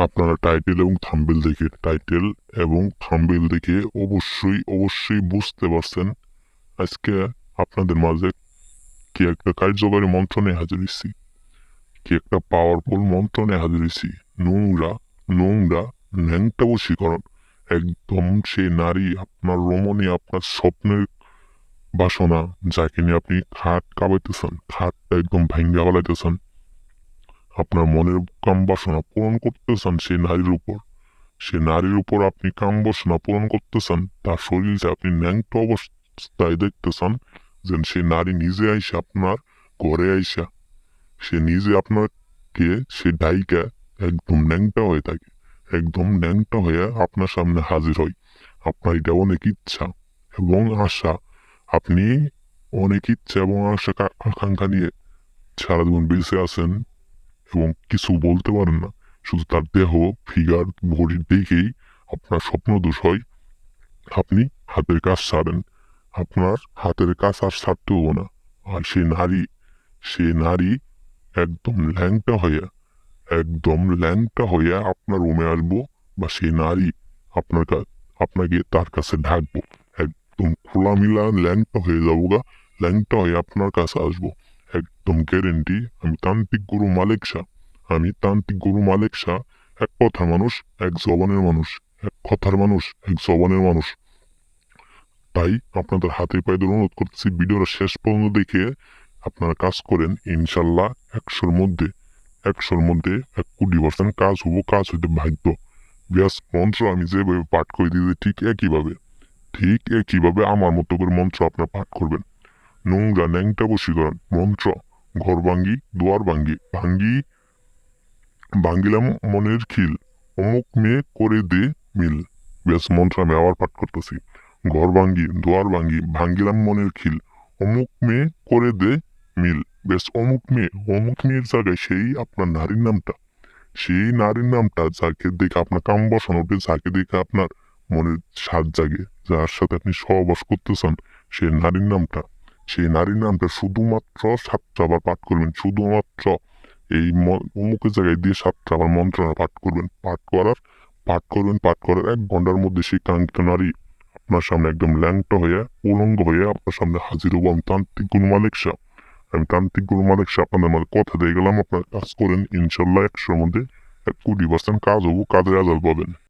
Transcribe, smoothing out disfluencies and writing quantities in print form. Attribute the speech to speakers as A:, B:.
A: আপনারা টাইটেল এবং থাম্বনেল দেখে অবশ্যই বুঝতে পারছেন আজকে আপনাদের মাঝে কি একটা কার্যকরী মন্ত্র নিয়ে হাজির হইছি, কি একটা পাওয়ারফুল মন্ত্র নিয়ে হাজির হইছি। নোংরা ন্যাংটা বশীকরণ। একদম সেই নারী, আপনার রমণী, আপনার স্বপ্নের বাসনা, যাকে নিয়ে আপনি খাট কাঁপাইতেছেন, খাটটা একদম ভাঙ্গা ফেলাইতেছেন, আপনার মনের কাম বাসনা পূরণ করতেছেন সে নারীর উপর আপনি কাম বাসনা পূরণ করতেছেন, তার শরীরে আপনি ন্যাংটা অবস্থায় দেখতেছেন, যেন সে নারী নিজে আইসা আপনার ঘরে আইসা সে নিজে আপনাকে সে ডাইকা একদম ন্যাংটা হয়ে থাকে, একদম ন্যাংটা হয়ে আপনার সামনে হাজির হয়। আপনার এটা অনেক ইচ্ছা এবং আশা, আপনি অনেক ইচ্ছা এবং আশা আকাঙ্ক্ষা নিয়ে সারা জীবন বেঁচে আছেন এবং কিছু বলতে পারেন না। শুধু তার দেহ, ফিগার, বডি দেখেই আপনার স্বপ্নদোষ হয়। আপনি হাতের কাজ ছাড়েন, আপনার হাতের কাজ আর ছাড়তে হবো না। আর সে নারী একদম ল্যাংটা হইয়া আপনার রুমে আসবো, বা সেই নারী আপনাকে তার কাছে ডাকবো, একদম খোলামিলা ল্যাংটা হয়ে যাবো গা, ল্যাংটা হয়ে আপনার কাছে আসবো, একদম গ্যারেন্টি। আমি তান্ত্রিক গুরু মালিক শাহ, এক কথার মানুষ, এক জবানের মানুষ, এক কথার মানুষ, এক জবানের মানুষ। তাই আপনাদের হাতে পায়ে ধরে অনুরোধ করতেছি, ভিডিওটা শেষ পর্যন্ত দেখে আপনারা কাজ করেন। ইনশাল্লাহ 100-র মধ্যে 1 কোটি% কাজ হবো, কাজ হইতে বাধ্য। ব্যাস, মন্ত্র আমি যেভাবে পাঠ করে দিয়েছি ঠিক একইভাবে আমার মতো করে মন্ত্র আপনারা পাঠ করবেন। নোংরা ন্যাংটা বশীকরণ মন্ত্র। ঘর ভাঙ্গি দুয়ার ভাঙ্গিলাম মনের খিল, অমুক মেয়ে করে দে মিল। ব্যাস, মন্ত্র আমি আবার পাঠ করতেছি। ঘর ভাঙ্গি দুয়ার ভাঙ্গিলাম মনের খিল, অমুক মেয়ে করে দে মিল। ব্যাস, অমুক মেয়ের জায়গায় সেই নারীর নামটা যাকে দেখে আপনার কাম বসানো উঠে, যাকে দেখে আপনার মনের স্বাদ জাগে, যার সাথে আপনি সহবাস করতেছেন, সেই নারীর নামটা শুধুমাত্র 7টা বার পাঠ করবেন। শুধুমাত্র এই অমুকের জায়গায় দিয়ে 7টা বার মন্ত্রণা পাঠ করবেন। পাঠ করার 1 ঘন্টার মধ্যে সেই কাঙ্ক্ষিত নারী আপনার সামনে একদম ল্যাংটা হয়ে, উলঙ্গ হয়ে আপনার সামনে হাজির হবো। আমি তান্ত্রিক গুরু মালিক শাহ, আপনাদের মাঝে কথা দিয়ে গেলাম, আপনার কাজ করেন। ইনশাল্লাহ 100-র মধ্যে 1 কোটি% কাজ হবো, কাজের রেজাল্ট পাবেন।